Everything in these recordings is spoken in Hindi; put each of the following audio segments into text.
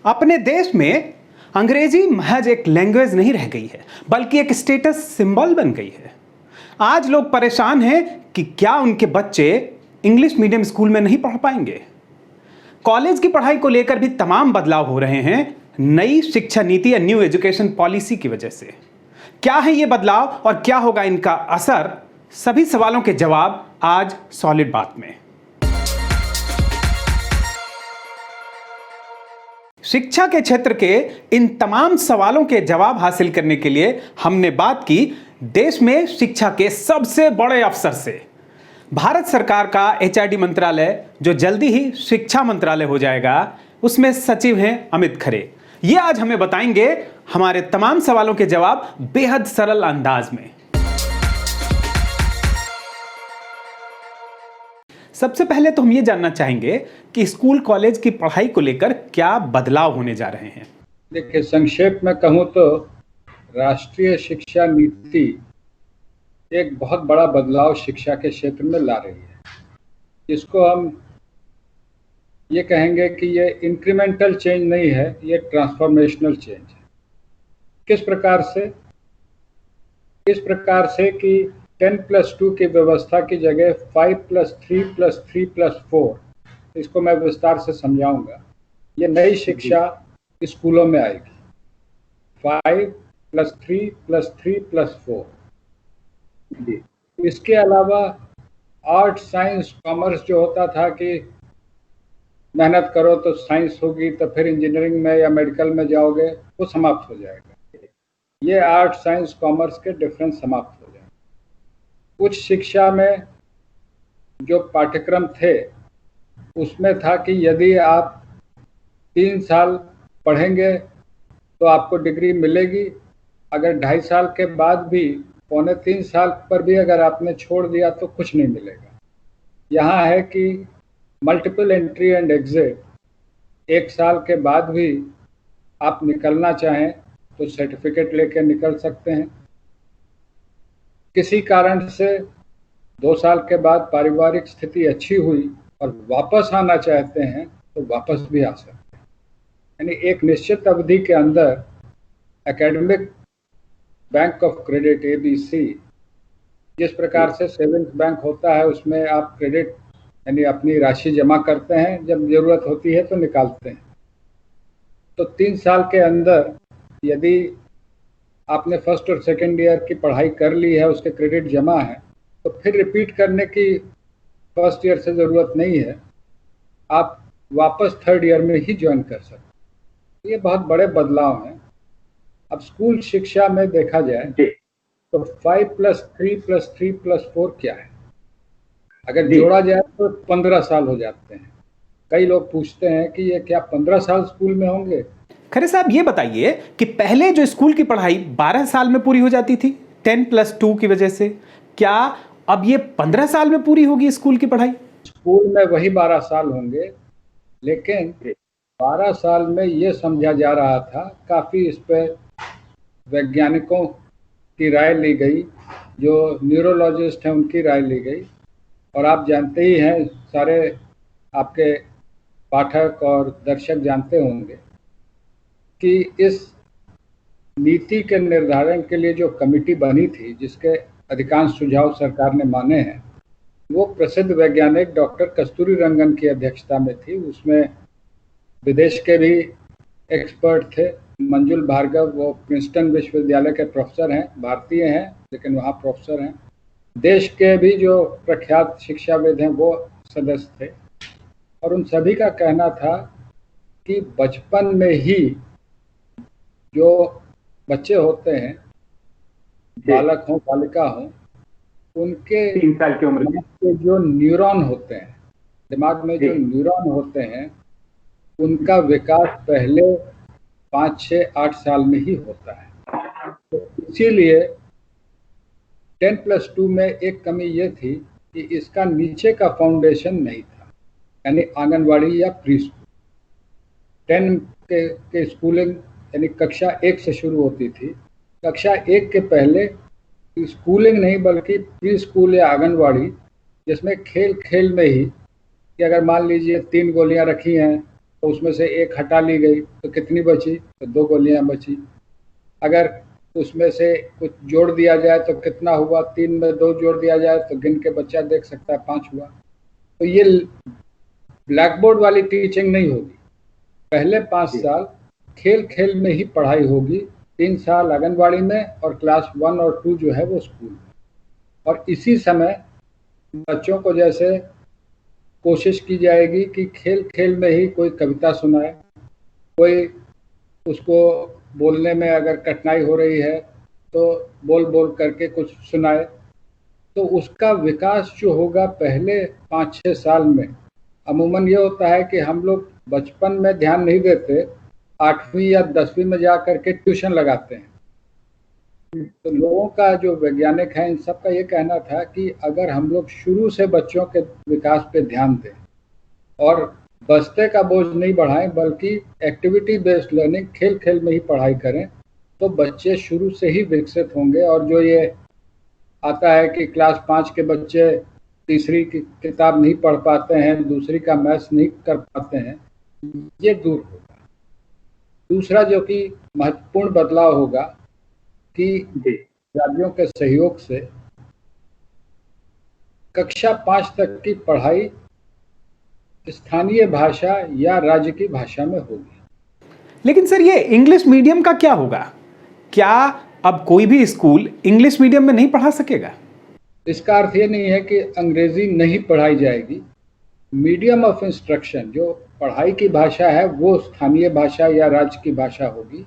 अपने देश में अंग्रेजी महज एक लैंग्वेज नहीं रह गई है, बल्कि एक स्टेटस सिंबल बन गई है। आज लोग परेशान हैं कि क्या उनके बच्चे इंग्लिश मीडियम स्कूल में नहीं पढ़ पाएंगे। कॉलेज की पढ़ाई को लेकर भी तमाम बदलाव हो रहे हैं नई शिक्षा नीति या न्यू एजुकेशन पॉलिसी की वजह से। क्या है ये बदलाव और क्या होगा इनका असर, सभी सवालों के जवाब आज सॉलिड बात में। शिक्षा के क्षेत्र के इन तमाम सवालों के जवाब हासिल करने के लिए हमने बात की देश में शिक्षा के सबसे बड़े अफसर से। भारत सरकार का एचआरडी मंत्रालय, जो जल्दी ही शिक्षा मंत्रालय हो जाएगा, उसमें सचिव हैं अमित खरे। ये आज हमें बताएंगे हमारे तमाम सवालों के जवाब बेहद सरल अंदाज में। सबसे पहले तो हम ये जानना चाहेंगे कि स्कूल कॉलेज की पढ़ाई को लेकर क्या बदलाव होने जा रहे हैं। देखिए, संक्षेप में कहूँ तो राष्ट्रीय शिक्षा नीति एक बहुत बड़ा बदलाव शिक्षा के क्षेत्र में ला रही है। इसको हम ये कहेंगे कि ये इंक्रीमेंटल चेंज नहीं है, ये ट्रांसफॉर्मेशनल चेंज है। किस प्रकार से कि 10+2 की व्यवस्था की जगह 5+3+3+4, इसको मैं विस्तार से समझाऊंगा। ये नई शिक्षा स्कूलों में आएगी, 5+3+3+4। इसके अलावा आर्ट, साइंस, कॉमर्स जो होता था कि मेहनत करो तो साइंस होगी, तो फिर इंजीनियरिंग में या मेडिकल में जाओगे, वो समाप्त हो जाएगा। ये आर्ट, साइंस, कॉमर्स के डिफरेंस समाप्त हो जाएंगे। उच्च शिक्षा में जो पाठ्यक्रम थे उसमें था कि यदि आप 3 साल पढ़ेंगे तो आपको डिग्री मिलेगी। अगर 2.5 साल के बाद भी, 2.25 साल पर भी अगर आपने छोड़ दिया तो कुछ नहीं मिलेगा। यहाँ है कि मल्टीपल एंट्री एंड एग्जिट, 1 साल के बाद भी आप निकलना चाहें तो सर्टिफिकेट लेके निकल सकते हैं। किसी कारण से 2 साल के बाद पारिवारिक स्थिति अच्छी हुई और वापस आना चाहते हैं तो वापस भी आ सकते हैं। यानी एक निश्चित अवधि के अंदर academic bank of credit ABC, जिस प्रकार से सेविंग्स बैंक होता है, उसमें आप क्रेडिट यानी अपनी राशि जमा करते हैं, जब जरूरत होती है तो निकालते हैं। तो 3 साल के अंदर यदि आपने फर्स्ट और सेकेंड ईयर की पढ़ाई कर ली है, उसके क्रेडिट जमा है, तो फिर रिपीट करने की फर्स्ट ईयर से ज़रूरत नहीं है, आप वापस थर्ड ईयर में ही ज्वाइन कर सकते हैं। ये बहुत बड़े बदलाव हैं। अब स्कूल शिक्षा में देखा जाए तो 5+3+3+4 क्या है? अगर जोड़ा जाए तो 15 साल हो जाते हैं। कई लोग पूछते हैं कि ये क्या 15 साल स्कूल में होंगे? खरे साहब, ये बताइए कि पहले जो स्कूल की पढ़ाई 12 साल में पूरी हो जाती थी 10+2 की वजह से, क्या अब ये 15 साल में पूरी होगी स्कूल की पढ़ाई? स्कूल में वही 12 साल होंगे, लेकिन 12 साल में ये समझा जा रहा था, काफ़ी इस पर वैज्ञानिकों की राय ली गई, जो न्यूरोलॉजिस्ट हैं उनकी राय ली गई। और आप जानते ही हैं, सारे आपके पाठक और दर्शक जानते होंगे कि इस नीति के निर्धारण के लिए जो कमेटी बनी थी, जिसके अधिकांश सुझाव सरकार ने माने हैं, वो प्रसिद्ध वैज्ञानिक डॉक्टर कस्तूरी रंगन की अध्यक्षता में थी। उसमें विदेश के भी एक्सपर्ट थे। मंजुल भार्गव, वो प्रिंसटन विश्वविद्यालय के प्रोफेसर हैं, भारतीय हैं लेकिन वहाँ प्रोफेसर हैं। देश के भी जो प्रख्यात शिक्षाविद हैं वो सदस्य थे। और उन सभी का कहना था कि बचपन में ही जो बच्चे होते हैं, बालक हों बालिका हों, उनके 3 साल की उम्र के जो न्यूरॉन होते हैं, दिमाग में जो न्यूरॉन होते हैं, उनका विकास पहले 5, 6, 8 साल में ही होता है। तो इसीलिए 10+2 में एक कमी ये थी कि इसका नीचे का फाउंडेशन नहीं था, यानी आंगनवाड़ी या प्री स्कूल। 10 के स्कूलिंग यानी कक्षा 1 से शुरू होती थी। कक्षा 1 के पहले स्कूलिंग नहीं बल्कि प्री स्कूल या आंगनवाड़ी, जिसमें खेल खेल में ही कि अगर मान लीजिए 3 गोलियां रखी हैं तो उसमें से एक हटा ली गई तो कितनी बची? तो 2 गोलियां बची। अगर उसमें से कुछ जोड़ दिया जाए तो कितना हुआ? 3 में 2 जोड़ दिया जाए तो गिन के बच्चा देख सकता है 5 हुआ। तो ये ब्लैक बोर्ड वाली टीचिंग नहीं होगी। पहले 5 साल खेल खेल में ही पढ़ाई होगी, 3 साल आंगनबाड़ी में और क्लास 1 और 2 जो है वो स्कूल में। और इसी समय बच्चों को जैसे कोशिश की जाएगी कि खेल खेल में ही कोई कविता सुनाए, कोई उसको बोलने में अगर कठिनाई हो रही है तो बोल बोल करके कुछ सुनाए, तो उसका विकास जो होगा पहले 5-6 साल में। अमूमन ये होता है कि हम लोग बचपन में ध्यान नहीं देते, 8वीं या 10वीं में जा करके ट्यूशन लगाते हैं। तो लोगों का जो वैज्ञानिक है इन सब का ये कहना था कि अगर हम लोग शुरू से बच्चों के विकास पे ध्यान दें और बस्ते का बोझ नहीं बढ़ाएं, बल्कि एक्टिविटी बेस्ड लर्निंग, खेल खेल में ही पढ़ाई करें, तो बच्चे शुरू से ही विकसित होंगे। और जो ये आता है कि क्लास 5 के बच्चे तीसरी की किताब नहीं पढ़ पाते हैं, दूसरी का मैथ्स नहीं कर पाते हैं, ये दूर होगा। दूसरा जो कि महत्वपूर्ण बदलाव होगा कि राज्यों के सहयोग से कक्षा 5 तक की पढ़ाई स्थानीय भाषा या राज्य की भाषा में होगी। लेकिन सर, ये इंग्लिश मीडियम का क्या होगा? क्या अब कोई भी स्कूल इंग्लिश मीडियम में नहीं पढ़ा सकेगा? इसका अर्थ ये नहीं है कि अंग्रेजी नहीं पढ़ाई जाएगी। मीडियम ऑफ इंस्ट्रक्शन, जो पढ़ाई की भाषा है वो स्थानीय भाषा या राज्य की भाषा होगी।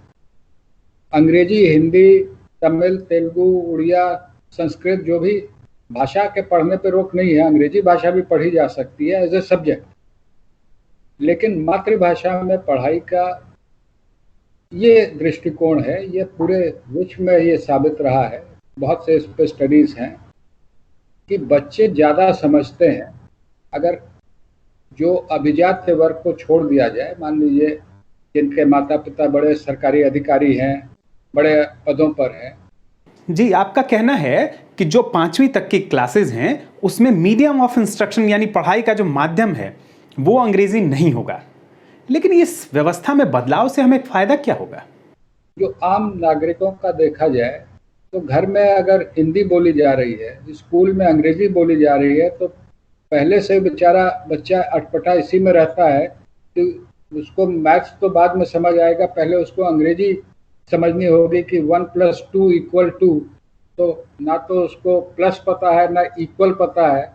अंग्रेजी, हिंदी, तमिल, तेलुगु, उड़िया, संस्कृत, जो भी भाषा के पढ़ने पे रोक नहीं है, अंग्रेजी भाषा भी पढ़ी जा सकती है एज ए सब्जेक्ट। लेकिन मातृभाषा में पढ़ाई का ये दृष्टिकोण है, ये पूरे विश्व में ये साबित रहा है, बहुत से इस पे स्टडीज हैं कि बच्चे ज़्यादा समझते हैं अगर जो अभिजात्य वर्ग को छोड़ दिया जाए। मान लीजिए जिनके माता पिता बड़े सरकारी अधिकारी हैं, बड़े पदों पर हैं। जी, आपका कहना है कि जो 5वीं तक की क्लासेस हैं उसमें मीडियम ऑफ इंस्ट्रक्शन यानी पढ़ाई का जो माध्यम है वो अंग्रेजी नहीं होगा। लेकिन इस व्यवस्था में बदलाव से हमें फायदा क्या होगा? जो आम नागरिकों का देखा जाए तो घर में अगर हिंदी बोली जा रही है, स्कूल में अंग्रेजी बोली जा रही है, तो पहले से बेचारा बच्चा अटपटा इसी में रहता है कि उसको मैथ्स तो बाद में समझ आएगा, पहले उसको अंग्रेजी समझनी होगी कि 1 + 2 = 2। तो ना तो उसको प्लस पता है ना इक्वल पता है।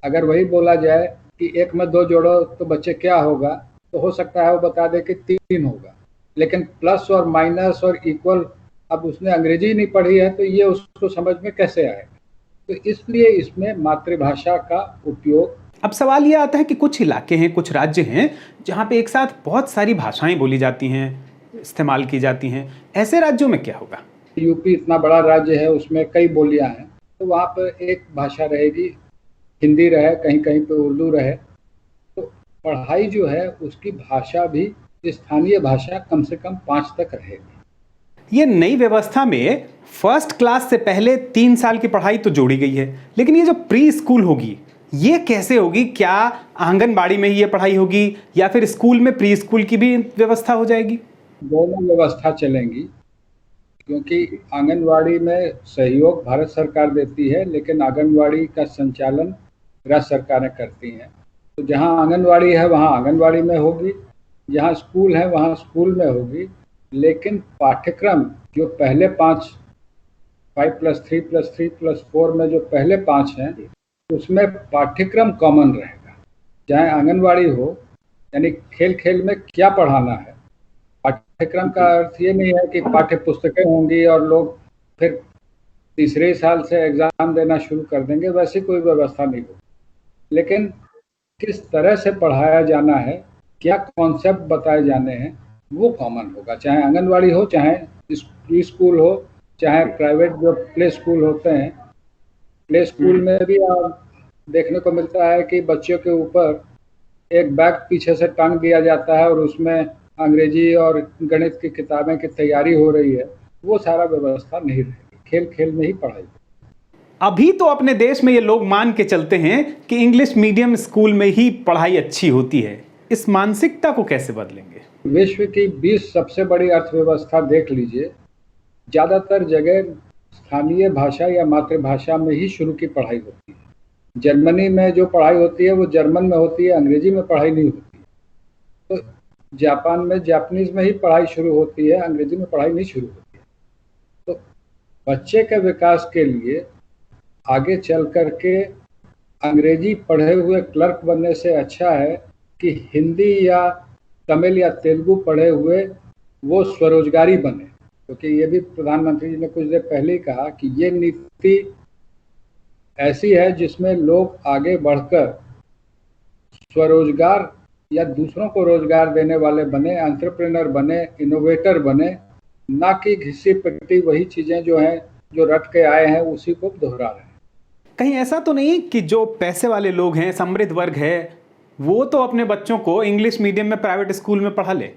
अगर वही बोला जाए कि 1 में 2 जोड़ो तो बच्चे क्या होगा, तो हो सकता है वो बता दे कि 3 होगा। लेकिन प्लस और माइनस और इक्वल, अब उसने अंग्रेजी नहीं पढ़ी है तो ये उसको समझ में कैसे आएगा? तो इसलिए इसमें मातृभाषा का उपयोग। अब सवाल ये आता है कि कुछ इलाके हैं, कुछ राज्य हैं जहां पे एक साथ बहुत सारी भाषाएं बोली जाती हैं, इस्तेमाल की जाती हैं। ऐसे राज्यों में क्या होगा? यूपी इतना बड़ा राज्य है, उसमें कई बोलियां हैं, तो वहाँ पर एक भाषा रहेगी, हिंदी रहे, कहीं कहीं पे उर्दू रहे। तो पढ़ाई जो है उसकी भाषा भी स्थानीय भाषा कम से कम 5 तक रहेगी। ये नई व्यवस्था में फर्स्ट क्लास से पहले 3 साल की पढ़ाई तो जोड़ी गई है, लेकिन ये जो प्री स्कूल होगी ये कैसे होगी? क्या आंगनबाड़ी में ही ये पढ़ाई होगी या फिर स्कूल में प्री स्कूल की भी व्यवस्था हो जाएगी? दोनों व्यवस्था चलेंगी, क्योंकि आंगनवाड़ी में सहयोग भारत सरकार देती है, लेकिन आंगनवाड़ी का संचालन राज्य सरकारें करती हैं। तो जहाँ आंगनवाड़ी है वहाँ आंगनवाड़ी में होगी, जहाँ स्कूल है वहाँ स्कूल में होगी। लेकिन पाठ्यक्रम जो पहले 5 5+3+3+4 में जो पहले 5 हैं उसमें पाठ्यक्रम कॉमन रहेगा। चाहे आंगनवाड़ी हो, यानी खेल खेल में क्या पढ़ाना है, पाठ्यक्रम का अर्थ ये नहीं है कि पाठ्य पुस्तकें होंगी और लोग फिर तीसरे साल से एग्जाम देना शुरू कर देंगे, वैसी कोई व्यवस्था नहीं होगी। लेकिन किस तरह से पढ़ाया जाना है, क्या कॉन्सेप्ट बताए जाने हैं, वो कॉमन होगा। चाहे आंगनवाड़ी हो, चाहे प्री स्कूल हो, चाहे प्राइवेट जो प्ले स्कूल होते हैं। प्ले स्कूल में भी देखने को मिलता है कि बच्चों के ऊपर एक बैग पीछे से टांग दिया जाता है और उसमें अंग्रेजी और गणित की किताबें की तैयारी हो रही है। वो सारा व्यवस्था नहीं रहेगी, खेल खेल में ही पढ़ाई। अभी तो अपने देश में ये लोग मान के चलते हैं कि इंग्लिश मीडियम स्कूल में ही पढ़ाई अच्छी होती है, इस मानसिकता को कैसे बदलेंगे? विश्व की 20 सबसे बड़ी अर्थव्यवस्था देख लीजिए, ज़्यादातर जगह स्थानीय भाषा या मातृभाषा में ही शुरू की पढ़ाई होती है। जर्मनी में जो पढ़ाई होती है वो जर्मन में होती है, अंग्रेजी में पढ़ाई नहीं होती। तो जापान में जापानीज में ही पढ़ाई शुरू होती है, अंग्रेजी में पढ़ाई नहीं शुरू होती है। तो बच्चे के विकास के लिए आगे चल कर के अंग्रेजी पढ़े हुए क्लर्क बनने से अच्छा है कि हिंदी या तमिल या तेलुगु पढ़े हुए वो स्वरोजगारी बने, क्योंकि ये भी प्रधानमंत्री जी ने कुछ देर पहले ही कहा कि ये नीति ऐसी है जिसमें लोग आगे बढ़कर स्वरोजगार या दूसरों को रोजगार देने वाले बने, एंटरप्रेन्योर बने, इनोवेटर बने, ना कि घिसी पिटी वही चीजें जो हैं जो रट के आए हैं उसी को दोहरा रहे हैं। कहीं ऐसा तो नहीं कि जो पैसे वाले लोग हैं, समृद्ध वर्ग है, वो तो अपने बच्चों को इंग्लिश मीडियम में प्राइवेट स्कूल में पढ़ा ले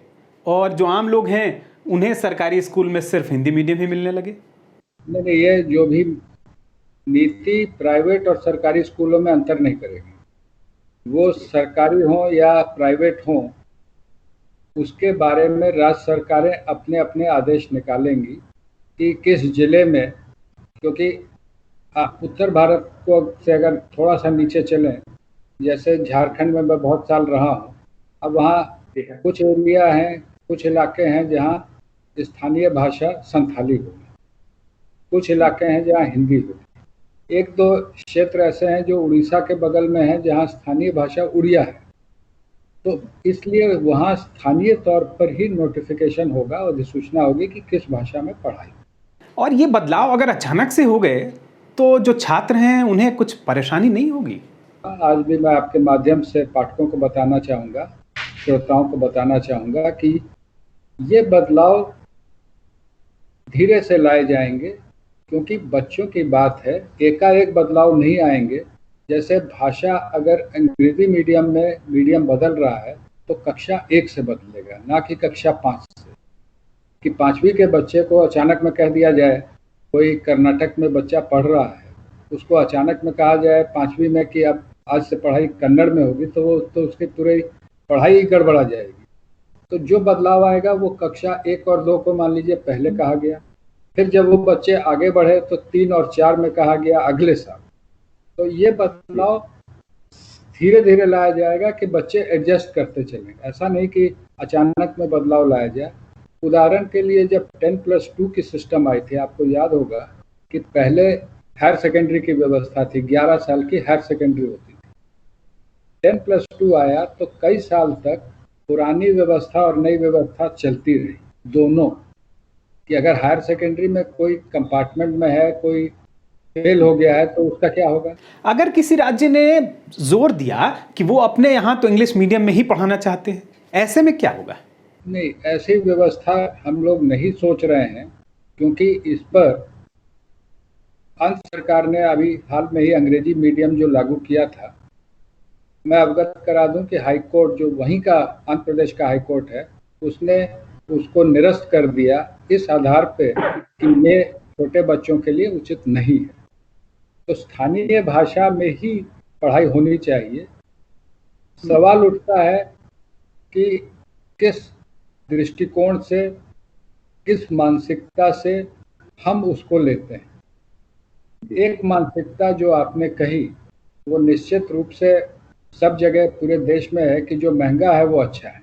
और जो आम लोग हैं उन्हें सरकारी स्कूल में सिर्फ हिंदी मीडियम ही मिलने लगे? नहीं, ये जो भी नीति प्राइवेट और सरकारी स्कूलों में अंतर नहीं करेगी। वो सरकारी हो या प्राइवेट हो, उसके बारे में राज्य सरकारें अपने अपने आदेश निकालेंगी कि किस जिले में, क्योंकि उत्तर भारत को से अगर थोड़ा सा नीचे चलें, जैसे झारखंड में मैं बहुत साल रहा हूँ, अब वहाँ कुछ एरिया हैं, कुछ इलाके हैं जहाँ स्थानीय भाषा संथाली होगी, कुछ इलाके हैं जहाँ हिंदी होगी, एक दो क्षेत्र ऐसे हैं जो उड़ीसा के बगल में हैं जहाँ स्थानीय भाषा उड़िया है। तो इसलिए वहाँ स्थानीय तौर पर ही नोटिफिकेशन होगा और अधिसूचना होगी कि किस भाषा में पढ़ाई। और ये बदलाव अगर अचानक से हो गए तो जो छात्र हैं उन्हें कुछ परेशानी नहीं होगी? आज भी मैं आपके माध्यम से पाठकों को बताना चाहूँगा, श्रोताओं को बताना चाहूँगा कि ये बदलाव धीरे से लाए जाएंगे, क्योंकि बच्चों की बात है, एकाएक बदलाव नहीं आएंगे। जैसे भाषा अगर अंग्रेजी मीडियम बदल रहा है तो कक्षा 1 से बदलेगा, ना कि कक्षा 5 से। कि 5वीं के बच्चे को अचानक में कह दिया जाए, कोई कर्नाटक में बच्चा पढ़ रहा है, उसको अचानक में कहा जाए 5वीं में कि अब आज से पढ़ाई कन्नड़ में होगी, तो वो तो उसकी पूरी पढ़ाई ही गड़बड़ा जाएगी। तो जो बदलाव आएगा वो कक्षा 1 और 2 को मान लीजिए पहले कहा गया, फिर जब वो बच्चे आगे बढ़े तो 3 और 4 में कहा गया अगले साल। तो ये बदलाव धीरे धीरे लाया जाएगा कि बच्चे एडजस्ट करते चलें, ऐसा नहीं कि अचानक में बदलाव लाया जाए। उदाहरण के लिए जब 10+2 की सिस्टम आई थी, आपको याद होगा कि पहले हायर सेकेंडरी की व्यवस्था थी, 11 साल की हायर सेकेंडरी होती थी। 10+2 आया तो कई साल तक पुरानी व्यवस्था और नई व्यवस्था चलती रही दोनों, कि अगर हायर सेकेंडरी में कोई कंपार्टमेंट में है, कोई फेल हो गया है तो उसका क्या होगा? अगर किसी राज्य ने जोर दिया कि वो अपने यहाँ तो इंग्लिश मीडियम में ही पढ़ाना चाहते हैं, ऐसे में क्या होगा? नहीं, ऐसी व्यवस्था हम लोग नहीं सोच रहे हैं, क्योंकि इस पर आंध्र सरकार ने अभी हाल में ही अंग्रेजी मीडियम जो लागू किया था, मैं अवगत करा दूं कि हाई कोर्ट जो वहीं का आंध्र प्रदेश का हाई कोर्ट है, उसने उसको निरस्त कर दिया इस आधार पे कि ये छोटे बच्चों के लिए उचित नहीं है। तो स्थानीय भाषा में ही पढ़ाई होनी चाहिए। सवाल उठता है कि किस दृष्टिकोण से, किस मानसिकता से हम उसको लेते हैं। एक मानसिकता जो आपने कही वो निश्चित रूप से सब जगह पूरे देश में है कि जो महंगा है वो अच्छा है।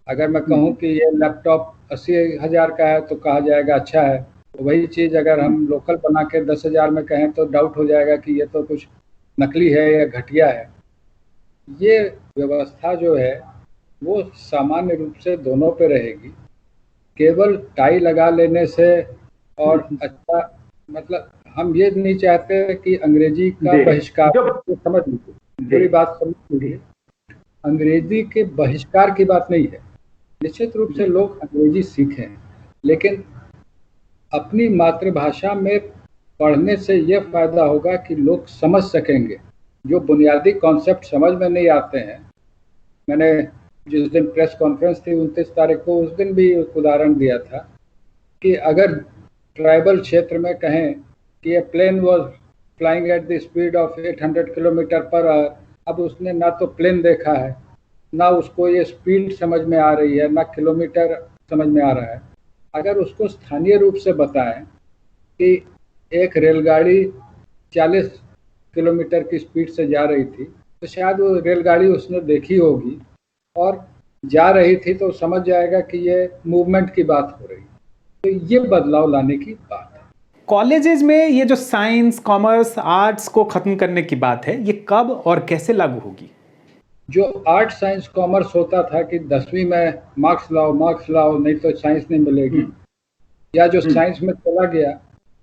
अगर मैं कहूँ कि ये लैपटॉप 80,000 का है तो कहा जाएगा अच्छा है, तो वही चीज़ अगर हम लोकल बना के 10,000 में कहें तो डाउट हो जाएगा कि ये तो कुछ नकली है या घटिया है। ये व्यवस्था जो है वो सामान्य रूप से दोनों पे रहेगी। केवल टाई लगा लेने से और अच्छा, मतलब हम ये नहीं चाहते कि अंग्रेजी का बहिष्कार, समझ लीजिए पूरी बात समझ लीजिए, अंग्रेजी के बहिष्कार की बात नहीं है। निश्चित रूप से लोग अंग्रेजी सीखें, लेकिन अपनी मातृभाषा में पढ़ने से यह फायदा होगा कि लोग समझ सकेंगे। जो बुनियादी कॉन्सेप्ट समझ में नहीं आते हैं, मैंने जिस दिन प्रेस कॉन्फ्रेंस थी 29 तारीख को, उस दिन भी एक उदाहरण दिया था कि अगर ट्राइबल क्षेत्र में कहें कि ये plane was flying at the speed of 800 kilometre per hour, अब उसने ना तो प्लेन देखा है, ना उसको ये स्पीड समझ में आ रही है, ना किलोमीटर समझ में आ रहा है। अगर उसको स्थानीय रूप से बताएं कि एक रेलगाड़ी 40 किलोमीटर की स्पीड से जा रही थी, तो शायद वो रेलगाड़ी उसने देखी होगी और जा रही थी, तो समझ जाएगा कि ये मूवमेंट की बात हो रही है। तो ये बदलाव लाने की बात है। कॉलेजेस में ये जो साइंस, कॉमर्स, आर्ट्स को खत्म करने की बात है, ये कब और कैसे लागू होगी? जो आर्ट साइंस कॉमर्स होता था कि 10वीं में मार्क्स लाओ नहीं तो साइंस नहीं मिलेगी, या जो साइंस में चला गया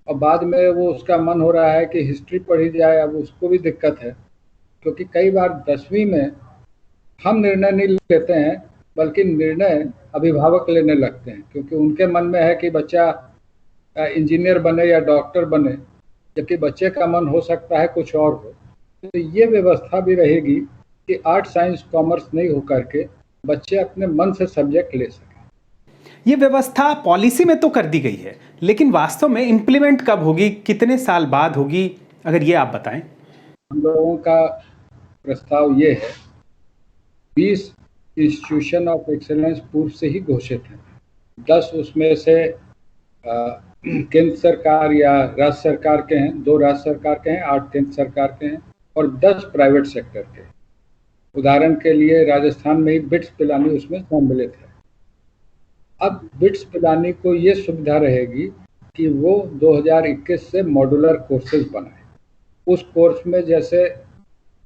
और बाद में वो उसका मन हो रहा है कि हिस्ट्री पढ़ी जाए, अब उसको भी दिक्कत है, क्योंकि कई बार 10वीं में हम निर्णय नहीं लेते हैं, बल्कि निर्णय अभिभावक लेने लगते हैं, क्योंकि उनके मन में है कि बच्चा इंजीनियर बने या डॉक्टर बने, जबकि बच्चे का मन हो सकता है कुछ और हो। तो ये व्यवस्था भी रहेगी कि आर्ट साइंस कॉमर्स नहीं होकर के बच्चे अपने मन से सब्जेक्ट ले सकें। ये व्यवस्था पॉलिसी में तो कर दी गई है, लेकिन वास्तव में इंप्लीमेंट कब होगी, कितने साल बाद होगी, अगर ये आप बताएं। हम लोगों का प्रस्ताव ये है, 20 इंस्टीट्यूशन ऑफ एक्सेलेंस पूर्व से ही घोषित हैं। 10 उसमें से केंद्र सरकार या राज्य सरकार के हैं, 2 राज्य सरकार के हैं, 8 केंद्र सरकार के हैं और 10 प्राइवेट सेक्टर के। उदाहरण के लिए राजस्थान में ही बिट्स पिलानी उसमें सम्मिलित है। अब बिट्स पिलानी को ये सुविधा रहेगी कि वो 2021 से मॉड्यूलर कोर्सेज बनाए। उस कोर्स में जैसे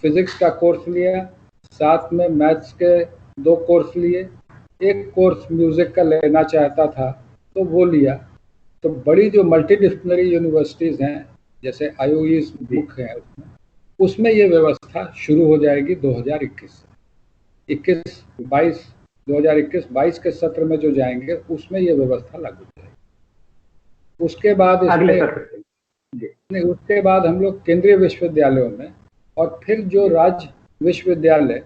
फिजिक्स का कोर्स लिया, साथ में मैथ्स के 2 कोर्स लिए, एक कोर्स म्यूजिक का लेना चाहता था तो वो लिया। तो बड़ी जो मल्टीडिसिप्लिनरी यूनिवर्सिटीज़ हैं, जैसे IOEs बुक है, उसमें ये व्यवस्था शुरू हो जाएगी 2021 से। 2021-22 के सत्र में जो जाएंगे उसमें ये व्यवस्था लागू हो जाएगी। उसके बाद उसके बाद हम लोग केंद्रीय विश्वविद्यालयों में और फिर जो राज्य विश्वविद्यालय,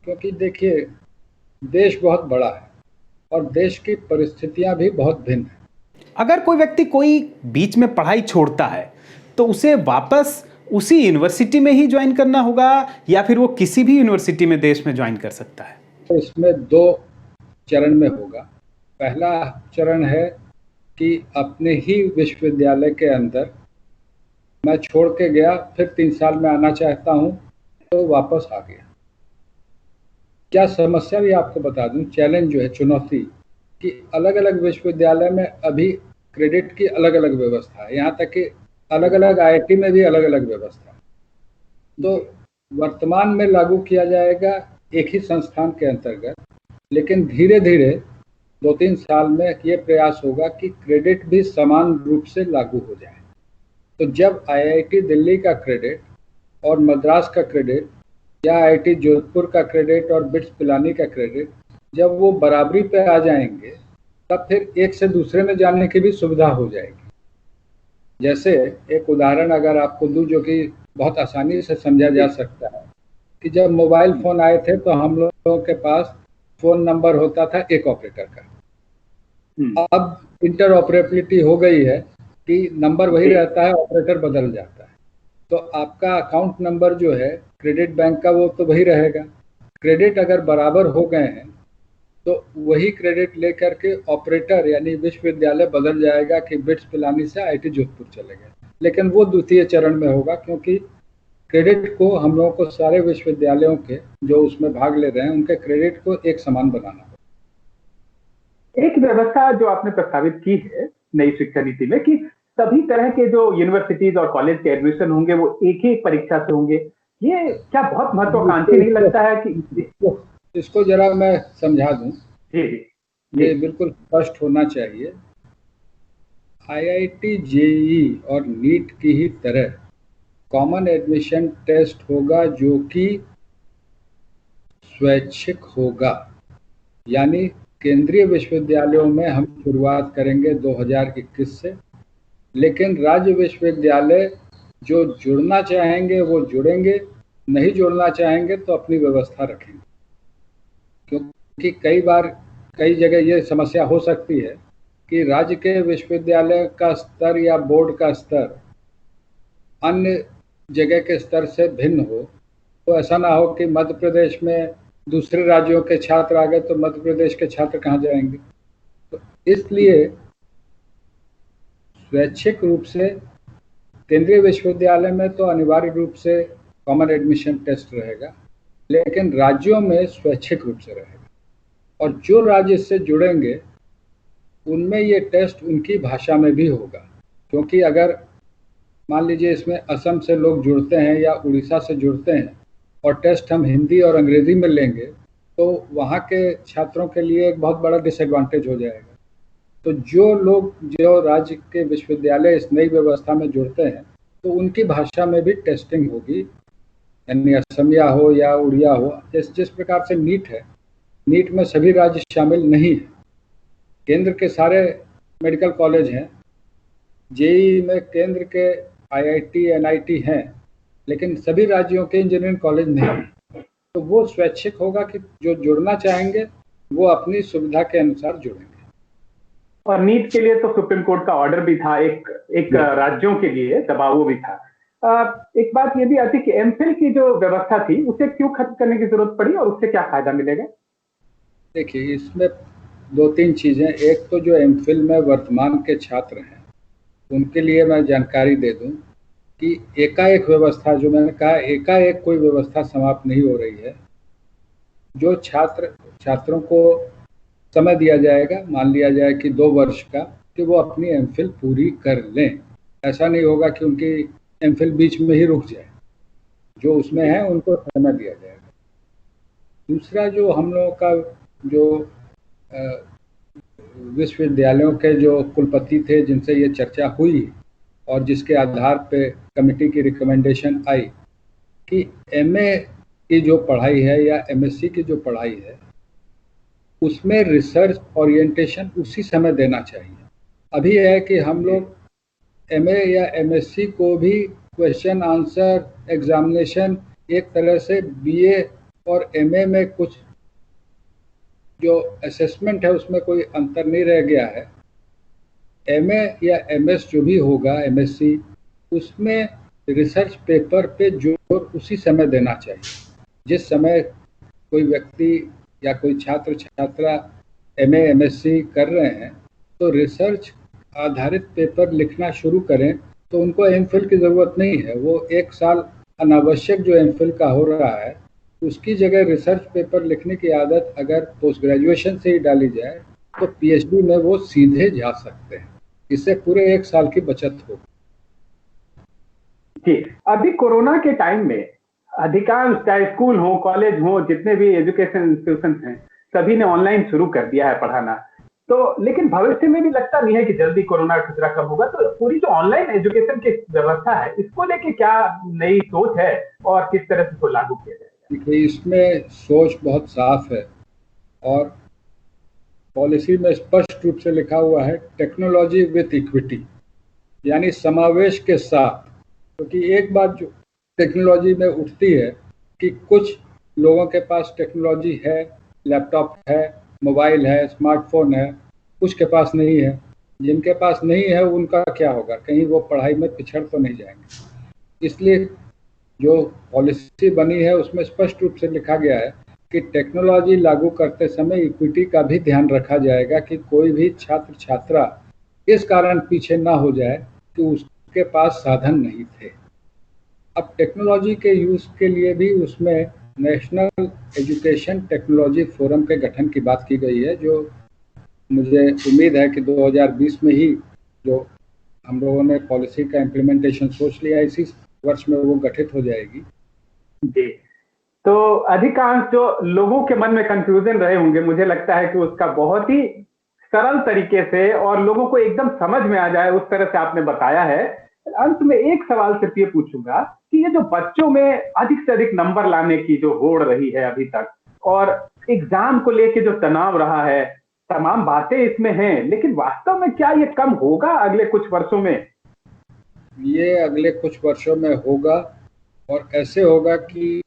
क्योंकि देखिए देश बहुत बड़ा है और देश की परिस्थितियां भी बहुत भिन्न हैं। अगर कोई व्यक्ति कोई बीच में पढ़ाई छोड़ता है तो उसे वापस उसी यूनिवर्सिटी में ही ज्वाइन करना होगा, या फिर वो किसी भी यूनिवर्सिटी में देश में ज्वाइन कर सकता है? तो इसमें 2 चरण में होगा। पहला चरण है कि अपने ही विश्वविद्यालय के अंदर मैं छोड़ के गया, फिर 3 साल में आना चाहता हूं तो वापस आ गया। क्या समस्या भी आपको बता दूं, चैलेंज जो है, चुनौती, कि अलग अलग विश्वविद्यालय में अभी क्रेडिट की अलग अलग व्यवस्था है, यहाँ तक कि अलग अलग IIT में भी अलग अलग व्यवस्था है। तो वर्तमान में लागू किया जाएगा एक ही संस्थान के अंतर्गत, लेकिन धीरे धीरे 2-3 साल में ये प्रयास होगा कि क्रेडिट भी समान रूप से लागू हो जाए। तो जब IIT दिल्ली का क्रेडिट और मद्रास का क्रेडिट, या IIT जोधपुर का क्रेडिट और बिट्स पिलानी का क्रेडिट जब वो बराबरी पे आ जाएंगे, तब फिर एक से दूसरे में जाने की भी सुविधा हो जाएगी। जैसे एक उदाहरण अगर आपको दूं जो कि बहुत आसानी से समझा जा सकता है, कि जब मोबाइल फ़ोन आए थे तो हम लोगों के पास फ़ोन नंबर होता था एक ऑपरेटर का। अब इंटरऑपरेबिलिटी हो गई है कि नंबर वही रहता है, ऑपरेटर बदल जाता है। तो आपका अकाउंट नंबर जो है क्रेडिट बैंक का, वो तो वही रहेगा। क्रेडिट अगर बराबर हो गए हैं तो वही क्रेडिट लेकर के ऑपरेटर यानी विश्वविद्यालय बदल जाएगा कि बिट्स पिलानी से IIT जोधपुर चले गए, लेकिन वो द्वितीय चरण में होगा, क्योंकि क्रेडिट को हम लोगों को सारे विश्वविद्यालयों के जो उसमें भाग ले रहे हैं उनके क्रेडिट को एक समान बनाना होगा। एक व्यवस्था जो आपने प्रस्तावित की है नई शिक्षा नीति में कि सभी तरह के जो यूनिवर्सिटीज और कॉलेज के एडमिशन होंगे वो एक ही परीक्षा से होंगे, ये क्या बहुत महत्वाकांक्षी नहीं लगता है? कि इसको जरा मैं समझा दूं। जी ये बिल्कुल स्पष्ट होना चाहिए। IIT JEE और नीट की ही तरह कॉमन एडमिशन टेस्ट होगा जो कि स्वैच्छिक होगा, यानी केंद्रीय विश्वविद्यालयों में हम शुरुआत करेंगे 2021 से, लेकिन राज्य विश्वविद्यालय जो जुड़ना चाहेंगे वो जुड़ेंगे, नहीं जुड़ना चाहेंगे तो अपनी व्यवस्था रखेंगे। क्योंकि कई बार कई जगह ये समस्या हो सकती है कि राज्य के विश्वविद्यालय का स्तर या बोर्ड का स्तर अन्य जगह के स्तर से भिन्न हो। तो ऐसा ना हो कि मध्य प्रदेश में दूसरे राज्यों के छात्र आ गए तो मध्य प्रदेश के छात्र कहाँ जाएंगे। तो इसलिए स्वैच्छिक रूप से केंद्रीय विश्वविद्यालय में तो अनिवार्य रूप से कॉमन एडमिशन टेस्ट रहेगा, लेकिन राज्यों में स्वैच्छिक रूप से रहेगा। और जो राज्य इससे जुड़ेंगे उनमें ये टेस्ट उनकी भाषा में भी होगा, क्योंकि अगर मान लीजिए इसमें असम से लोग जुड़ते हैं या उड़ीसा से जुड़ते हैं और टेस्ट हम हिंदी और अंग्रेजी में लेंगे तो वहाँ के छात्रों के लिए एक बहुत बड़ा डिसएडवांटेज हो जाएगा। तो जो राज्य के विश्वविद्यालय इस नई व्यवस्था में जुड़ते हैं तो उनकी भाषा में भी टेस्टिंग होगी, यानी असमिया हो या उड़िया हो। जिस प्रकार से नीट है, नीट में सभी राज्य शामिल नहीं है। केंद्र के सारे मेडिकल कॉलेज हैं, जेईई में केंद्र के आईआईटी एनआईटी हैं, लेकिन सभी राज्यों के इंजीनियरिंग कॉलेज नहीं हैं। तो वो स्वैच्छिक होगा कि जो जुड़ना चाहेंगे वो अपनी सुविधा के अनुसार जुड़ेंगे। और नीट के लिए तो सुप्रीम कोर्ट का ऑर्डर भी था, एक राज्यों के लिए दबाव भी था। एक बात ये भी आती कि एमफिल की जो व्यवस्था थी उसे क्यों खत्म करने की जरूरत पड़ी और उससे क्या फायदा मिलेगा? देखिए, इसमें दो तीन चीजें। एक तो जो एमफिल में वर्तमान के छात्र हैं उनके लिए मैं जानकारी दे दूं कि एकाएक व्यवस्था, जो मैंने कहा एकाएक कोई व्यवस्था समाप्त नहीं हो रही है। जो छात्रों को समय दिया जाएगा, मान लिया जाए कि 2 वर्ष का, कि वो अपनी एमफिल पूरी कर लें। ऐसा नहीं होगा कि उनकी एमफिल बीच में ही रुक जाए। जो उसमें है उनको समय दिया जाएगा। दूसरा, जो हम लोगों का जो विश्वविद्यालयों के जो कुलपति थे जिनसे ये चर्चा हुई और जिसके आधार पे कमेटी की रिकमेंडेशन आई कि एमए की जो पढ़ाई है या एमएससी की जो पढ़ाई है उसमें रिसर्च ओरिएंटेशन उसी समय देना चाहिए। अभी है कि हम लोग एमए या एमएससी को भी क्वेश्चन आंसर एग्जामिनेशन, एक तरह से बीए और एमए में कुछ जो असेसमेंट है उसमें कोई अंतर नहीं रह गया है। एमए या एमएस जो भी होगा, एमएससी, उसमें रिसर्च पेपर पे जोर उसी समय देना चाहिए जिस समय कोई व्यक्ति या कोई छात्र छात्रा एमए एमएससी कर रहे हैं तो रिसर्च आधारित पेपर लिखना शुरू करें तो उनको एमफिल की ज़रूरत नहीं है। वो 1 साल अनावश्यक जो एमफिल का हो रहा है उसकी जगह रिसर्च पेपर लिखने की आदत अगर पोस्ट ग्रेजुएशन से ही डाली जाए तो पीएचडी में वो सीधे जा सकते हैं। इससे पूरे 1 साल की बचत होगी। जी, अभी कोरोना के टाइम में अधिकांश चाहे स्कूल हो, कॉलेज हो, जितने भी एजुकेशन इंस्टीट्यूशन हैं, सभी ने ऑनलाइन शुरू कर दिया है पढ़ाना। तो लेकिन भविष्य में भी लगता नहीं है कि जल्दी कोरोना का खतरा कम होगा। तो पूरी जो ऑनलाइन एजुकेशन की व्यवस्था है इसको लेके क्या नई सोच है और किस तरह से इसको लागू किया जाएगा? देखिए, इसमें सोच बहुत साफ है और पॉलिसी में स्पष्ट रूप से लिखा हुआ है टेक्नोलॉजी विथ इक्विटी, यानी समावेश के साथ। क्योंकि एक बात जो टेक्नोलॉजी में उठती है कि कुछ लोगों के पास टेक्नोलॉजी है, लैपटॉप है, मोबाइल है, स्मार्टफोन है, कुछ के पास नहीं है। जिनके पास नहीं है उनका क्या होगा? कहीं वो पढ़ाई में पिछड़ तो नहीं जाएंगे। इसलिए जो पॉलिसी बनी है उसमें स्पष्ट रूप से लिखा गया है कि टेक्नोलॉजी लागू करते समय इक्विटी का भी ध्यान रखा जाएगा कि कोई भी छात्र छात्रा इस कारण पीछे ना हो जाए कि उसके पास साधन नहीं थे। अब टेक्नोलॉजी के यूज़ के लिए भी उसमें नेशनल एजुकेशन टेक्नोलॉजी फोरम के गठन की बात की गई है, जो मुझे उम्मीद है कि 2020 में ही जो हम लोगों ने पॉलिसी का इम्प्लीमेंटेशन सोच लिया, इसी वर्ष में वो गठित हो जाएगी। जी, तो अधिकांश जो लोगों के मन में कंफ्यूजन रहे होंगे, मुझे लगता है कि उसका बहुत ही सरल तरीके से और लोगों को एकदम समझ में आ जाए उस तरह से आपने बताया है। अंत में एक सवाल सिर्फ ये पूछूंगा कि ये जो बच्चों में अधिक से अधिक नंबर लाने की जो होड़ रही है अभी तक और एग्जाम को लेके जो तनाव रहा है, तमाम बातें इसमें हैं, लेकिन वास्तव में क्या ये कम होगा अगले कुछ वर्षों में? ये अगले कुछ वर्षों में होगा और ऐसे होगा कि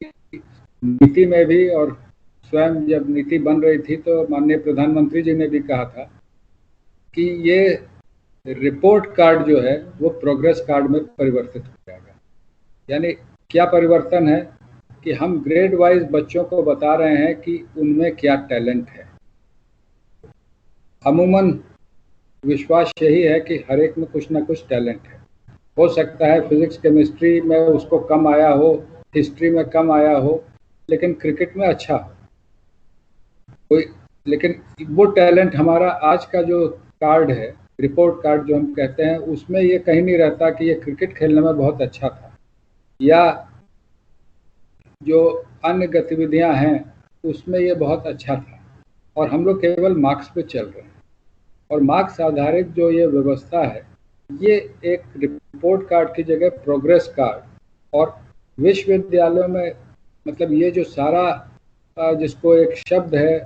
नीति में भी, और स्वयं जब नीति बन रही थी तो माननीय प्रधानमंत्री जी ने भी कहा था कि ये रिपोर्ट कार्ड जो है वो प्रोग्रेस कार्ड में परिवर्तित हो जाएगा। यानी क्या परिवर्तन है कि हम ग्रेड वाइज बच्चों को बता रहे हैं कि उनमें क्या टैलेंट है। अमूमन विश्वास यही है कि हर एक में कुछ ना कुछ टैलेंट है। हो सकता है फिजिक्स केमिस्ट्री में उसको कम आया हो, हिस्ट्री में कम आया हो, लेकिन क्रिकेट में अच्छा हो कोई। लेकिन वो टैलेंट हमारा आज का जो कार्ड है, रिपोर्ट कार्ड जो हम कहते हैं, उसमें ये कहीं नहीं रहता कि ये क्रिकेट खेलने में बहुत अच्छा था, या जो अन्य गतिविधियां हैं उसमें ये बहुत अच्छा था। और हम लोग केवल मार्क्स पे चल रहे हैं। और मार्क्स आधारित जो ये व्यवस्था है, ये एक रिपोर्ट कार्ड की जगह प्रोग्रेस कार्ड, और विश्वविद्यालयों में मतलब ये जो सारा जिसको एक शब्द है,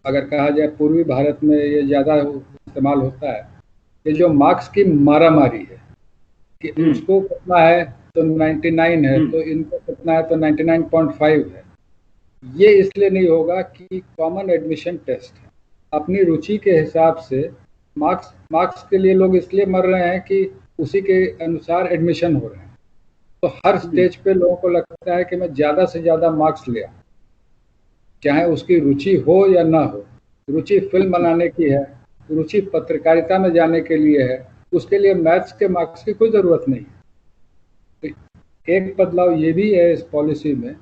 अगर कहा जाए पूर्वी भारत में ये ज़्यादा इस्तेमाल होता है, ये जो मार्क्स की मारामारी है कि उसको कितना है तो 99 है, तो इनको कितना है तो 99.5 है। ये इसलिए नहीं होगा कि कॉमन एडमिशन टेस्ट है। अपनी रुचि के हिसाब से मार्क्स के लिए लोग इसलिए मर रहे हैं कि उसी के अनुसार एडमिशन हो रहे हैं। तो हर स्टेज पे लोगों को लगता है कि मैं ज़्यादा से ज़्यादा मार्क्स ले आऊँ, चाहे उसकी रुचि हो या ना हो। रुचि फिल्म बनाने की है, रुचि पत्रकारिता में जाने के लिए है, उसके लिए मैथ्स के मार्क्स की कोई ज़रूरत नहीं है। तो एक बदलाव ये भी है इस पॉलिसी में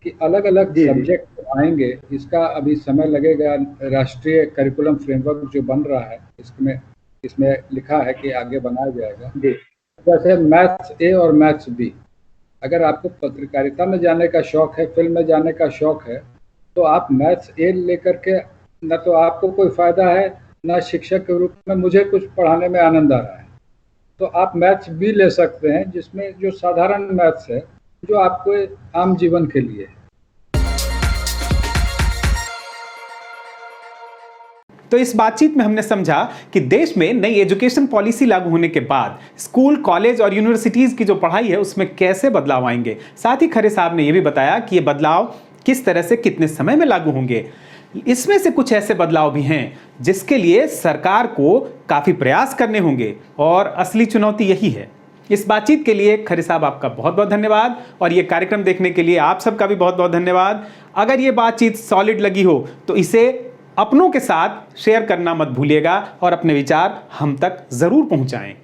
कि अलग अलग सब्जेक्ट आएंगे। इसका अभी समय लगेगा। राष्ट्रीय करिकुलम फ्रेमवर्क जो बन रहा है, इसमें लिखा है कि आगे बनाया जाएगा। जैसे मैथ्स ए और मैथ्स बी, अगर आपको पत्रकारिता में जाने का शौक है, फिल्म में जाने का शौक है, तो आप मैथ्स ए लेकर के न तो आपको कोई फायदा है, न शिक्षक के रूप में मुझे कुछ पढ़ाने में आनंद आ रहा है। तो आप मैथ्स बी ले सकते हैं, जिसमें जो साधारण मैथ्स है, जो आपको आम जीवन के लिए है। तो इस बातचीत में हमने समझा कि देश में नई एजुकेशन पॉलिसी लागू होने के बाद स्कूल, कॉलेज और यूनिवर्सिटीज की जो पढ़ाई है उसमें कैसे बदलाव आएंगे। साथ ही खरे साहब ने यह भी बताया कि ये बदलाव किस तरह से कितने समय में लागू होंगे। इसमें से कुछ ऐसे बदलाव भी हैं जिसके लिए सरकार को काफी प्रयास करने होंगे और असली चुनौती यही है। इस बातचीत के लिए खरे साहब आपका बहुत बहुत धन्यवाद, और ये कार्यक्रम देखने के लिए आप सबका भी बहुत बहुत धन्यवाद। अगर ये बातचीत सॉलिड लगी हो तो इसे अपनों के साथ शेयर करना मत भूलिएगा और अपने विचार हम तक जरूर पहुंचाएं।